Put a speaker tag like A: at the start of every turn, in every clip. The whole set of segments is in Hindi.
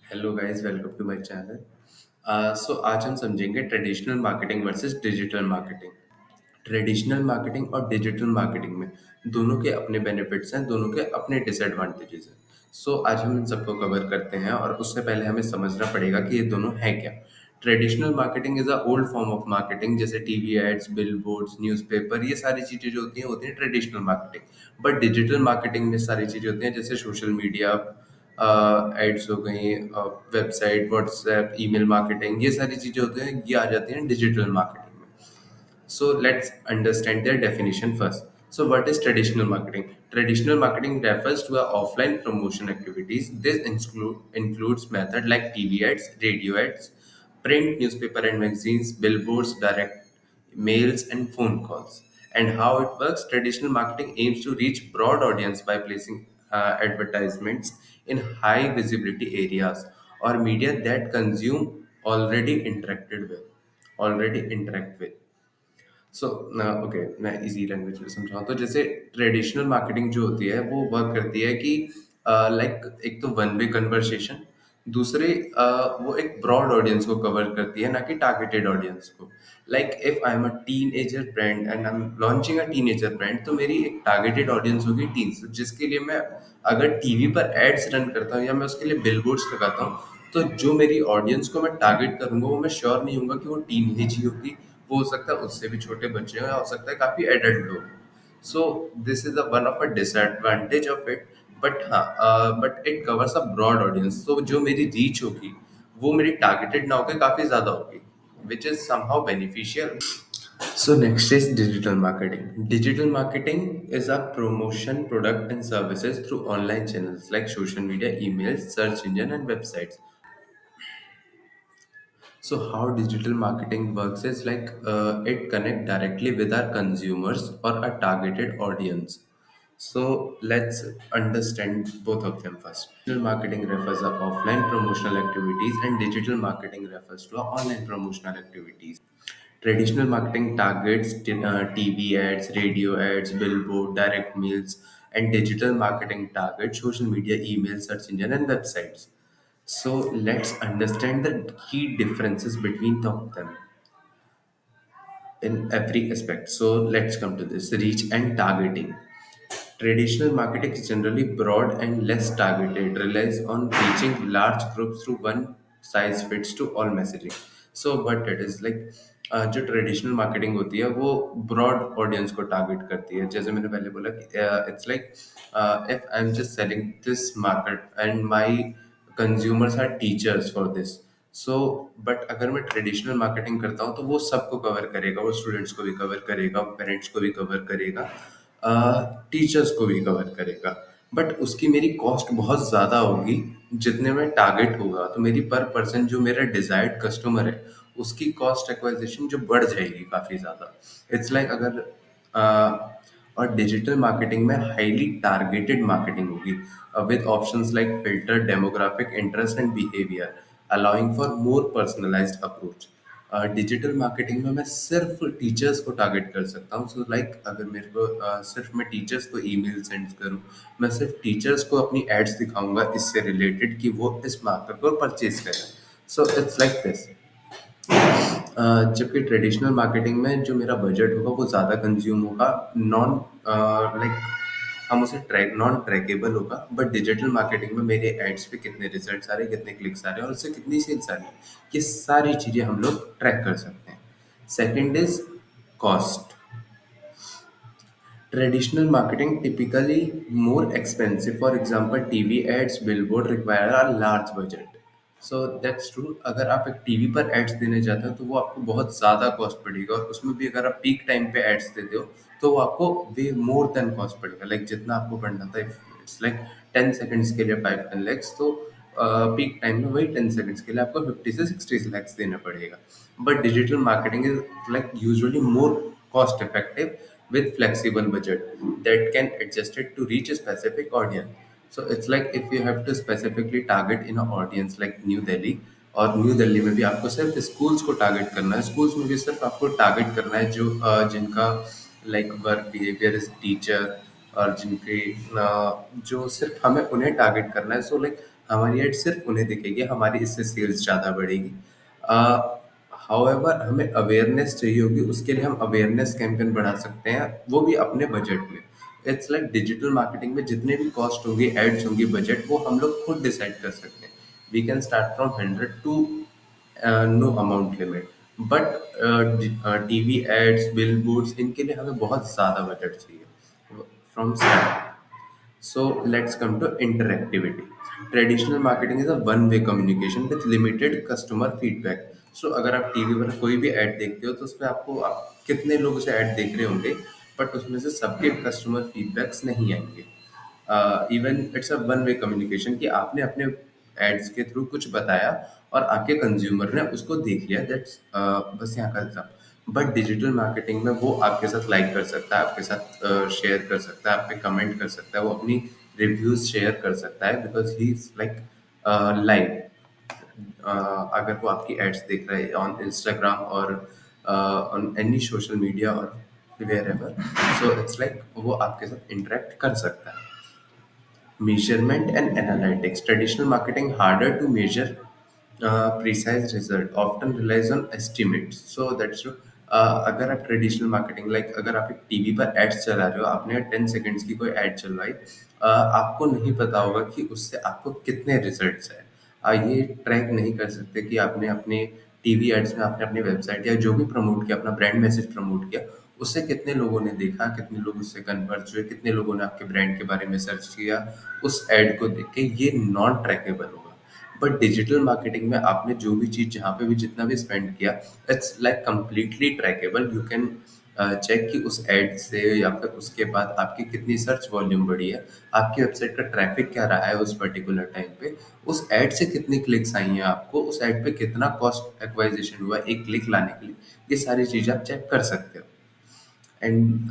A: Hello guys, welcome to my channel. So आज हम समझेंगे traditional marketing versus digital marketing. Traditional marketing और डिजिटल मार्केटिंग में दोनों के अपने बेनिफिट्स हैं, दोनों के अपने डिसएडवांटेजेस हैं। सो आज हम इन सबको कवर करते हैं और उससे पहले हमें समझना पड़ेगा कि ये दोनों हैं क्या। Traditional marketing is a old form of marketing, जैसे टीवी एड्स, बिलबोर्ड्स, न्यूज़पेपर, ये सारी चीजें जो होती हैं traditional marketing. But digital marketing में सारी चीजें होती हैं जैसे सोशल मीडिया, एड्स हो गई, वेबसाइट, व्हाट्सएप, ईमेल मार्केटिंग, ये सारी चीजें होती हैं, ये आ जाती हैं डिजिटल मार्केटिंग में। So let's understand their definition first. So what is traditional marketing? Traditional marketing refers to a offline promotion activities. This includes method like TV ads, radio ads, print, newspaper and magazines, billboards, direct mails and phone calls. And how it works? Traditional marketing aims to reach broad audience by placing advertisements in high visibility areas or media that consume already interact with. So okay, मैं इजी लैंग्वेज में समझाऊँ तो जैसे ट्रेडिशनल मार्केटिंग जो होती है वो वर्क करती है कि लाइक एक तो वन वे कन्वर्सेशन, दूसरे वो एक ब्रॉड ऑडियंस को कवर करती है, ना कि टारगेटेड ऑडियंस को। Like if I am a teenager brand and I am launching a teenager brand, तो मेरी एक टारगेटेड ऑडियंस होगी टीन्स, जिसके लिए मैं अगर टीवी पर एड्स रन करता हूँ या मैं उसके लिए बिलबोर्ड्स लगाता हूँ, तो जो मेरी ऑडियंस को मैं टारगेट करूंगा वो मैं श्योर नहीं हूँ कि वो टीन एज ही होगी। वो हो सकता है उससे भी छोटे बच्चे हो, या हो सकता है काफी एडल्ट लोग। So this is one of a disadvantage of it. But हाँ, but it covers a broad audience, तो जो मेरी रीच होगी वो मेरी टारगेटेड ना होकर काफी ज्यादा होगी, which is somehow beneficial. So next is digital marketing. Digital marketing is a promotion product and services through online channels like social media, emails, search engine and websites. So how digital marketing works is like it connect directly with our consumers or a targeted audience. So let's understand both of them first. Digital marketing refers to offline promotional activities and digital marketing refers to online promotional activities. Traditional marketing targets TV ads, radio ads, billboard, direct mails, and digital marketing targets social media, email, search engine, and websites. So let's understand the key differences between them in every aspect. So let's come to this reach and targeting. Traditional marketing is generally broad and less targeted, relies on reaching large groups through one size fits to all messaging. So what it is like, जो ट्रेडिशनल मार्केटिंग होती है वो ब्रॉड ऑडियंस को टारगेट करती है, जैसे मैंने पहले बोला कि it's like if I am just selling this market and my consumers are teachers for this. So but अगर मैं ट्रेडिशनल मार्केटिंग करता हूँ तो वो सबको कवर करेगा, वो स्टूडेंट्स को भी कवर करेगा, पेरेंट्स को भी कवर करेगा, टीचर्स को भी कवर करेगा। बट उसकी मेरी कॉस्ट बहुत ज़्यादा होगी जितने में टारगेट होगा, तो मेरी पर पर्सन जो मेरा डिजायर्ड कस्टमर है उसकी कॉस्ट एक्वाजिशन जो बढ़ जाएगी काफ़ी ज़्यादा। इट्स लाइक अगर और डिजिटल मार्केटिंग में हाईली टारगेटेड मार्केटिंग होगी with options like filter, demographic, interest and behaviour, allowing for more personalised approach. Digital marketing में मैं सिर्फ टीचर्स को टारगेट कर सकता हूँ। सो लाइक अगर मेरे को सिर्फ मैं टीचर्स को ईमेल सेंड करूँ, मैं सिर्फ टीचर्स को अपनी एड्स दिखाऊंगा इससे रिलेटेड कि वो इस मार्केट को परचेज करें। सो इट्स लाइक दिस। जबकि ट्रेडिशनल मार्केटिंग में जो मेरा बजट होगा वो ज़्यादा कंज्यूम होगा, नॉन लाइक हम उसे ट्रैक नॉन ट्रैकेबल होगा। बट डिजिटल मार्केटिंग में मेरे एड्स पे कितने रिजल्ट्स आ रहे हैं, कितने क्लिक्स आ रहे हैं और उससे कितनी सेल्स आ रही है, ये सारी चीज़ें हम लोग ट्रैक कर सकते हैं। Second is cost. Traditional marketing typically more expensive. For example, TV ads, billboard require a large budget. So that's true. अगर आप एक टीवी पर एड्स देने जाते हो तो वो आपको बहुत ज़्यादा कॉस्ट पड़ेगा, और उसमें भी अगर आप पीक टाइम पे एड्स देते हो तो वो आपको वे मोर देन कॉस्ट पड़ेगा। लाइक जितना आपको पड़ना था, इट्स लाइक 10 सेकेंड्स के लिए 5-10 लैक्स, तो पीक टाइम में वही 10 सेकेंड्स के लिए आपको 50 से 60 लैक्स देना पड़ेगा। But digital marketing is like usually more cost effective with flexible budget that can adjust it to reach a specific audience. So it's like if you have to specifically target in an audience like New Delhi, और न्यू दिल्ली में भी आपको सिर्फ स्कूल्स को टारगेट करना है, स्कूल्स में भी सिर्फ आपको टारगेट करना है जो जिनका like work behaviour is teacher, और जिनके जो सिर्फ हमें उन्हें टारगेट करना है। सो लाइक हमारी एड सिर्फ उन्हें दिखेगी, हमारी इससे सेल्स ज़्यादा बढ़ेगी। हाउएवर हमें अवेयरनेस चाहिए होगी, उसके लिए हम अवेयरनेस कैंपेन बढ़ा सकते हैं, वो भी अपने बजट में। इट्स लाइक डिजिटल मार्केटिंग में जितने भी कॉस्ट होंगी, एड्स होंगी, बजट वो हम लोग खुद डिसाइड कर सकते हैं। We can start from 100 to no amount limit. But TV ads, billboards, इनके लिए हमें बहुत ज़्यादा बजट चाहिए from start. So let's come to interactivity. Traditional marketing is a one-way communication with limited customer feedback. So अगर आप टीवी पर कोई भी ऐड देखते हो तो उसमें आपको कितने लोग उसे ऐड देख रहे होंगे, बट उसमें से सबके कस्टमर फीडबैक्स नहीं आएंगे। Even it's a one way communication कि आपने अपने एड्स के थ्रू कुछ बताया और आपके कंज्यूमर ने उसको देख लिया, दैट्स बस यहाँ का था। बट डिजिटल मार्केटिंग में वो आपके साथ लाइक कर सकता है, आपके साथ शेयर कर सकता है, आप पे कमेंट कर सकता है, वो अपनी रिव्यूज शेयर कर सकता है, because he is like live. अगर वो आपकी एड्स देख रहे हैं ऑन इंस्टाग्राम और ऑन एनी सोशल मीडिया और wherever, so it's like वो आपके साथ इंटरेक्ट कर सकता है। Measurement and analytics. Traditional marketing harder to measure precise result, often relies on estimates. So that's true. अगर आप ट्रेडिशनल मार्केटिंग लाइक अगर आप एक टीवी पर एड्स चला रहे हो, आपने 10 सेकेंड्स की कोई एड चलवाई, आपको नहीं पता होगा कि उससे आपको कितने रिजल्ट्स है। ये ट्रैक नहीं कर सकते कि आपने अपने टीवी एड्स में आपने अपनी वेबसाइट या जो भी प्रमोट किया, अपना ब्रांड मैसेज प्रमोट किया, उससे कितने लोगों ने देखा, कितने लोग उससे कन्वर्ट हुए, कितने लोगों ने आपके ब्रांड के बारे में सर्च किया उस एड को देख के, ये नॉन ट्रैकेबल होगा। बट डिजिटल मार्केटिंग में आपने जो भी चीज़ जहाँ पे भी जितना भी स्पेंड किया, it's like completely trackable. You can check कि उस एड से या फिर उसके बाद आपकी कितनी सर्च वॉल्यूम बढ़ी है, आपकी वेबसाइट का ट्रैफिक क्या रहा है उस पर्टिकुलर टाइम पे, उस एड से कितनी क्लिक्स आई हैं आपको, उस एड पे कितना कॉस्ट एक्वाइजेशन हुआ एक क्लिक लाने के लिए, ये सारी चीज़ें आप चेक कर सकते हो। And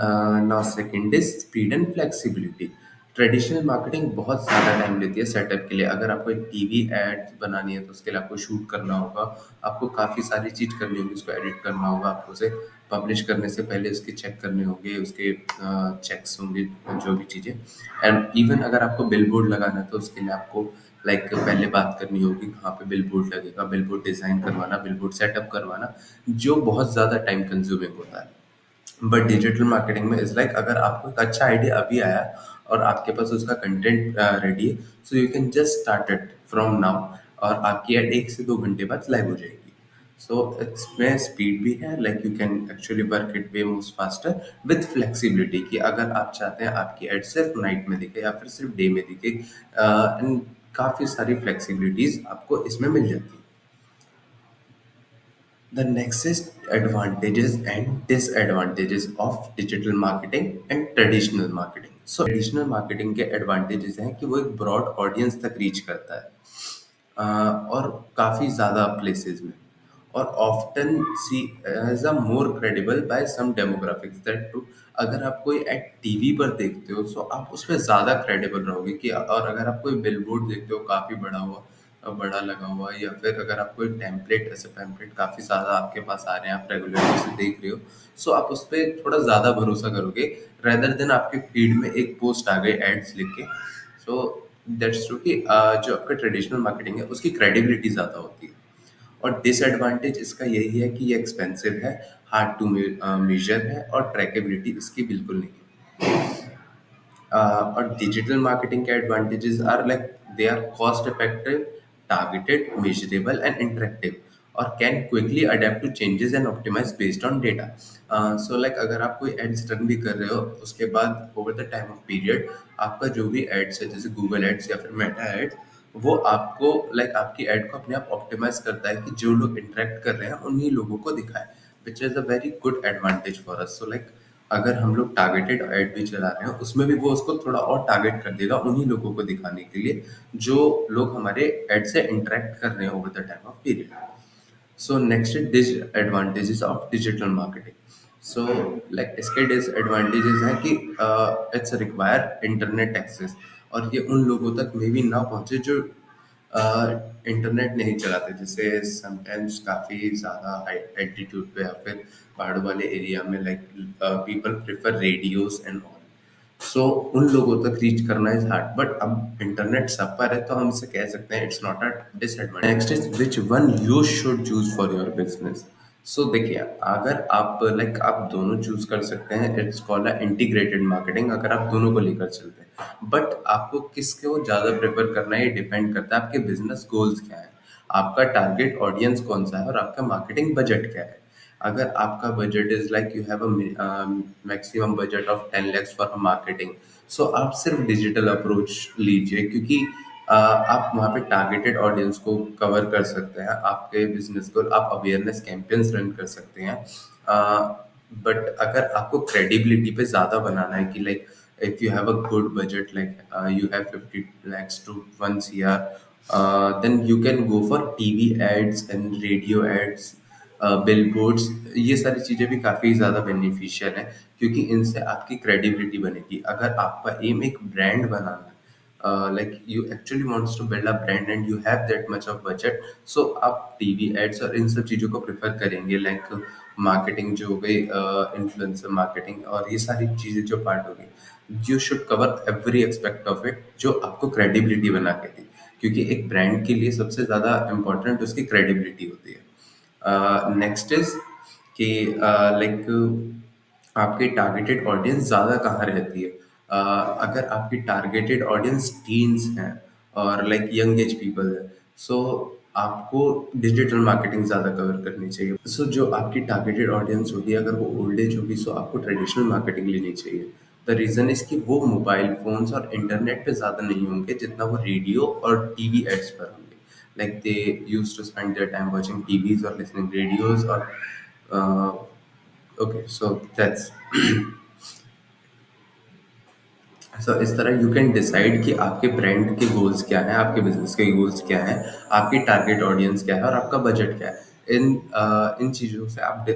A: now second is speed and flexibility. Traditional marketing बहुत ज़्यादा टाइम लेती है सेटअप के लिए। अगर आपको एक टीवी एड बनानी है तो उसके लिए आपको शूट करना होगा, आपको काफ़ी सारी चीज़ करनी होगी, उसको एडिट करना होगा, आपको उसे पब्लिश करने से पहले उसके चेक करने होंगे, उसके चेक्स होंगे, जो भी चीज़ें। एंड इवन अगर आपको बिलबोर्ड लगाना है तो उसके लिए आपको पहले बात करनी होगी कहाँ पे बिलबोर्ड लगेगा, बिलबोर्ड डिज़ाइन करवाना, बिलबोर्ड सेटअप करवाना, जो बहुत ज़्यादा टाइम कंज्यूमिंग होता है। बट डिजिटल मार्केटिंग में इज लाइक अगर आपको एक अच्छा आइडिया अभी आया और आपके पास उसका कंटेंट रेडी है, so you can just start it from now, और आपकी एड 1 से 2 घंटे बाद लाइव हो जाएगी। सो इसमें स्पीड भी है, like you can actually work it way most faster with flexibility कि अगर आप चाहते हैं आपकी एड सिर्फ नाइट में दिखे या फिर सिर्फ डे में दिखे, एंड काफ़ी सारी फ्लेक्सिबिलिटीज आपको इसमें मिल जाती है। The next is advantages and disadvantages of digital marketing and traditional marketing. So traditional marketing के advantages हैं कि वो एक broad audience तक reach करता है, और काफ़ी ज़्यादा places में, और often see as a more credible by some demographics that too। अगर आप कोई एड टीवी पर देखते हो तो आप उसमें ज़्यादा क्रेडिबल रहोगे कि, और अगर आप कोई बिलबोर्ड देखते हो काफ़ी बड़ा हुआ, बड़ा लगा हुआ, या फिर अगर आपको एक टेम्पलेट, ऐसे टेम्पलेट काफ़ी ज़्यादा आपके पास आ रहे हैं, आप रेगुलरली उसे देख रहे हो, सो आप उस पर थोड़ा ज़्यादा भरोसा करोगे रेदर देन आपके फीड में एक पोस्ट आ गई एड्स लिख के। सो दैट्स ट्रू कि जो आपका ट्रेडिशनल मार्केटिंग है उसकी क्रेडिबिलिटी ज़्यादा होती है। और डिसएडवांटेज इसका यही है कि ये एक्सपेंसिव है, हार्ड टू मेजर है, और ट्रैकेबिलिटी इसकी बिल्कुल नहीं है। और डिजिटल मार्केटिंग के advantages are like they are cost effective, targeted, measurable and interactive, और can quickly adapt to changes and optimise based on data. So like अगर आप कोई एड्स रन भी कर रहे हो, उसके बाद over the time of period आपका जो भी एड्स है, जैसे गूगल एड्स या फिर मेटा एड्स, वो आपको आपकी एड को अपने आप ऑप्टिमाइज करता है कि जो लोग इंटरेक्ट कर रहे हैं उन्हीं लोगों को दिखाए, which is a very good advantage for us. So अगर हम लोग टारगेटेड एड भी चला रहे हैं, उसमें भी वो उसको थोड़ा और टारगेट कर देगा उन्हीं लोगों को दिखाने के लिए जो लोग हमारे एड से इंटरेक्ट कर रहे हैं over the time of period. So next is disadvantages of digital marketing. So इसके डिसएडवांटेजेस हैं कि इट्स रिक्वायर इंटरनेट एक्सेस, और ये उन लोगों तक मे भी ना पहुंचे जो इंटरनेट नहीं चलाते, जैसे समटाइम्स काफ़ी ज़्यादा हाई एल्टीट्यूड पे या फिर पहाड़ों वाले एरिया में, people prefer radios and all. So उन लोगों तक रीच करना इज हार्ड, बट अब इंटरनेट सब पर है तो हम इसे कह सकते हैं it's not a disadvantage. Next is which one you should choose for your business. So देखिए, अगर आप लाइक आप दोनों चूज कर सकते हैं, it's called a integrated marketing, अगर आप दोनों को लेकर चलते हैं। बट आपको किसको ज्यादा प्रेफर करना है, ये डिपेंड करता है आपके बिजनेस गोल्स क्या है, आपका टारगेट ऑडियंस कौन सा है, और आपका मार्केटिंग बजट क्या है। अगर आपका budget is like you have a maximum budget of 10 lakhs for marketing, so आप सिर्फ डिजिटल अप्रोच लीजिए, क्योंकि आप वहाँ पे टारगेटेड ऑडियंस को कवर कर सकते हैं, आपके बिजनेस को आप अवेयरनेस कैंपेन्स रन कर सकते हैं। बट अगर आपको क्रेडिबिलिटी पे ज़्यादा बनाना है कि like if you have a good budget, like you have 50 lakhs to 1 CR, then you can go for TV ads and radio ads, billboards. ये सारी चीज़ें भी काफ़ी ज़्यादा बेनिफिशियल हैं, क्योंकि इनसे आपकी क्रेडिबिलिटी बनेगी। अगर आपका एम एक ब्रांड बनाना है, like you actually wants to build a brand and you have that much of budget, so आप टीवी एड्स और इन सब चीज़ों को प्रेफर करेंगे, लाइक मार्केटिंग जो हो गई, इन्फ्लुएंसर मार्केटिंग और ये सारी चीज़ें जो पार्ट हो गई, you should cover every aspect of it जो आपको क्रेडिबिलिटी बना के दी, क्योंकि एक ब्रांड के लिए सबसे ज़्यादा इम्पोर्टेंट उसकी क्रेडिबिलिटी होती है। नेक्स्ट इज कि लाइक आपकी टारगेटेड ऑडियंस ज़्यादा कहाँ रहती है। अगर आपकी टारगेटेड ऑडियंस टीन्स हैं और लाइक यंग एज पीपल है, सो आपको डिजिटल मार्केटिंग ज़्यादा कवर करनी चाहिए। सो जो आपकी टारगेटेड ऑडियंस होगी, अगर वो ओल्ड एज होगी, सो आपको ट्रेडिशनल मार्केटिंग लेनी चाहिए। द रीज़न इज़ कि वो मोबाइल फ़ोन्स और इंटरनेट पे ज़्यादा नहीं होंगे जितना वो रेडियो और टीवी एड्स पर होंगे। Like they used to spend their time watching TVs or listening radios or uh, okay, so that's so इस तरह यू कैन डिसाइड कि आपके ब्रांड के गोल्स क्या हैं, आपके बिजनेस के गोल्स क्या हैं, आपकी टारगेट ऑडियंस क्या है और आपका बजट क्या है। इन चीज़ों से आप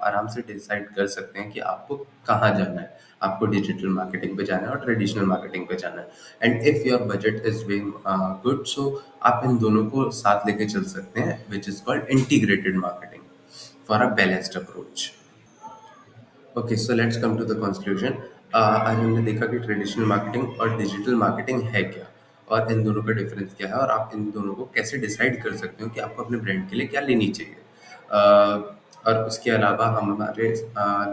A: आराम से डिसाइड कर सकते हैं कि आपको कहाँ जाना है, आपको डिजिटल मार्केटिंग पे जाना है और ट्रेडिशनल मार्केटिंग पे जाना है। And if your budget is weighing good, so आप इन दोनों को साथ लेके चल सकते हैं, which is called integrated marketing for a balanced approach. Okay, so let's come to the conclusion. आज हमने देखा कि ट्रेडिशनल मार्केटिंग और डिजिटल मार्केटिंग है क्या, और इन दोनों का डिफरेंस क्या है, और आप इन दोनों को कैसे डिसाइड कर सकते हो कि आपको अपने ब्रांड के लिए क्या लेनी चाहिए। और उसके अलावा हम हमारे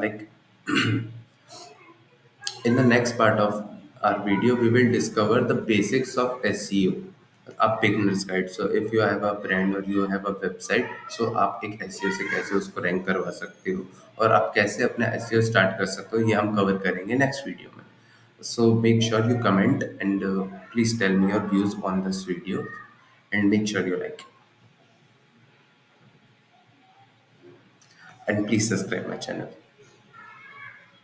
A: like in the next part of our video, we will discover the basics of SEO, a beginner's guide. So if you have a brand or you have a website, so आप एक SEO से कैसे उसको रैंक करवा सकते हो, और आप कैसे अपना SEO स्टार्ट कर सकते हो, ये हम कवर करेंगे नेक्स्ट वीडियो में। So make sure you comment and please tell me your views on this video, and make sure you like, and please subscribe my channel.